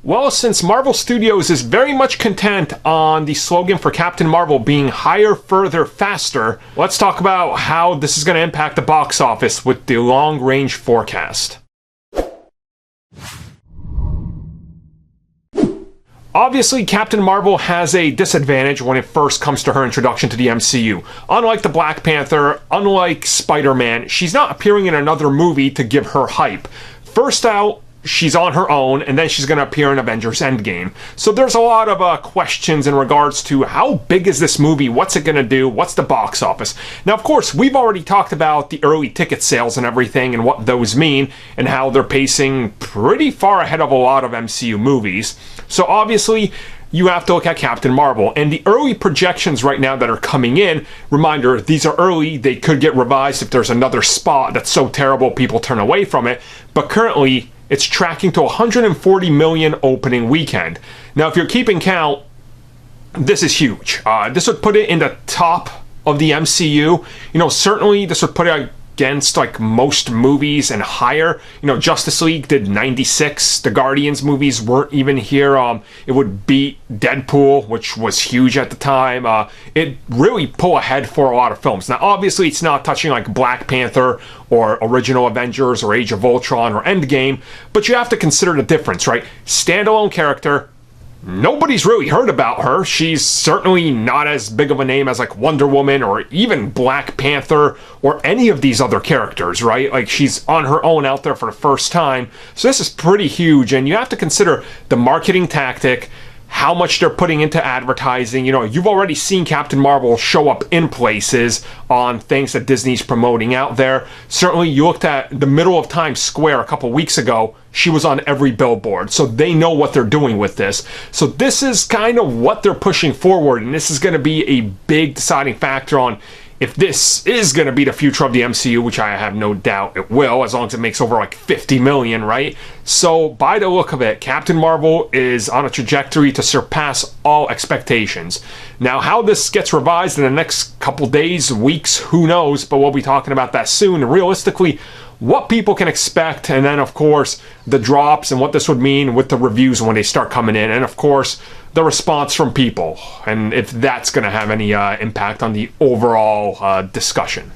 Well, since Marvel Studios is very much content on the slogan for Captain Marvel being higher, further, faster, let's talk about how this is going to impact the box office with the long-range forecast. Obviously, Captain Marvel has a disadvantage when it first comes to her introduction to the MCU. Unlike the Black Panther, unlike Spider-Man, she's not appearing in another movie to give her hype. First out, she's on her own, and then she's going to appear in Avengers Endgame. So there's a lot of questions in regards to how big is this movie, what's it going to do, what's the box office. Now, of course, we've already talked about the early ticket sales and everything and what those mean and how they're pacing pretty far ahead of a lot of MCU movies. So obviously, you have to look at Captain Marvel. And the early projections right now that are coming in, reminder, these are early, they could get revised if there's another spot that's so terrible people turn away from it. But currently, it's tracking to 140 million opening weekend. Now, if you're keeping count, this is huge. This would put it in the top of the MCU. You know, certainly this would put it against like most movies and higher. You know, Justice League did 96. The Guardians movies weren't even here. It would beat Deadpool, which was huge at the time. It really pull ahead for a lot of films. Now, obviously, it's not touching like Black Panther or Original Avengers or Age of Ultron or Endgame, but you have to consider the difference, right? Standalone character. Nobody's really heard about her. She's certainly not as big of a name as like Wonder Woman or even Black Panther or any of these other characters, right? Like, she's on her own out there for the first time. So this is pretty huge, and you have to consider the marketing tactic, how much they're putting into advertising. You know, you've already seen Captain Marvel show up in places on things that Disney's promoting out there. Certainly, you looked at the middle of Times Square a couple weeks ago, she was on every billboard, so they know what they're doing with this. So this is kind of what they're pushing forward, and this is going to be a big deciding factor on if this is going to be the future of the MCU, which I have no doubt it will, as long as it makes over like 50 million, right? So by the look of it, Captain Marvel is on a trajectory to surpass all expectations. Now, how this gets revised in the next couple days, weeks, who knows, but we'll be talking about that soon. And realistically, what people can expect, and then of course the drops and what this would mean with the reviews when they start coming in, and of course the response from people, and if that's going to have any impact on the overall discussion.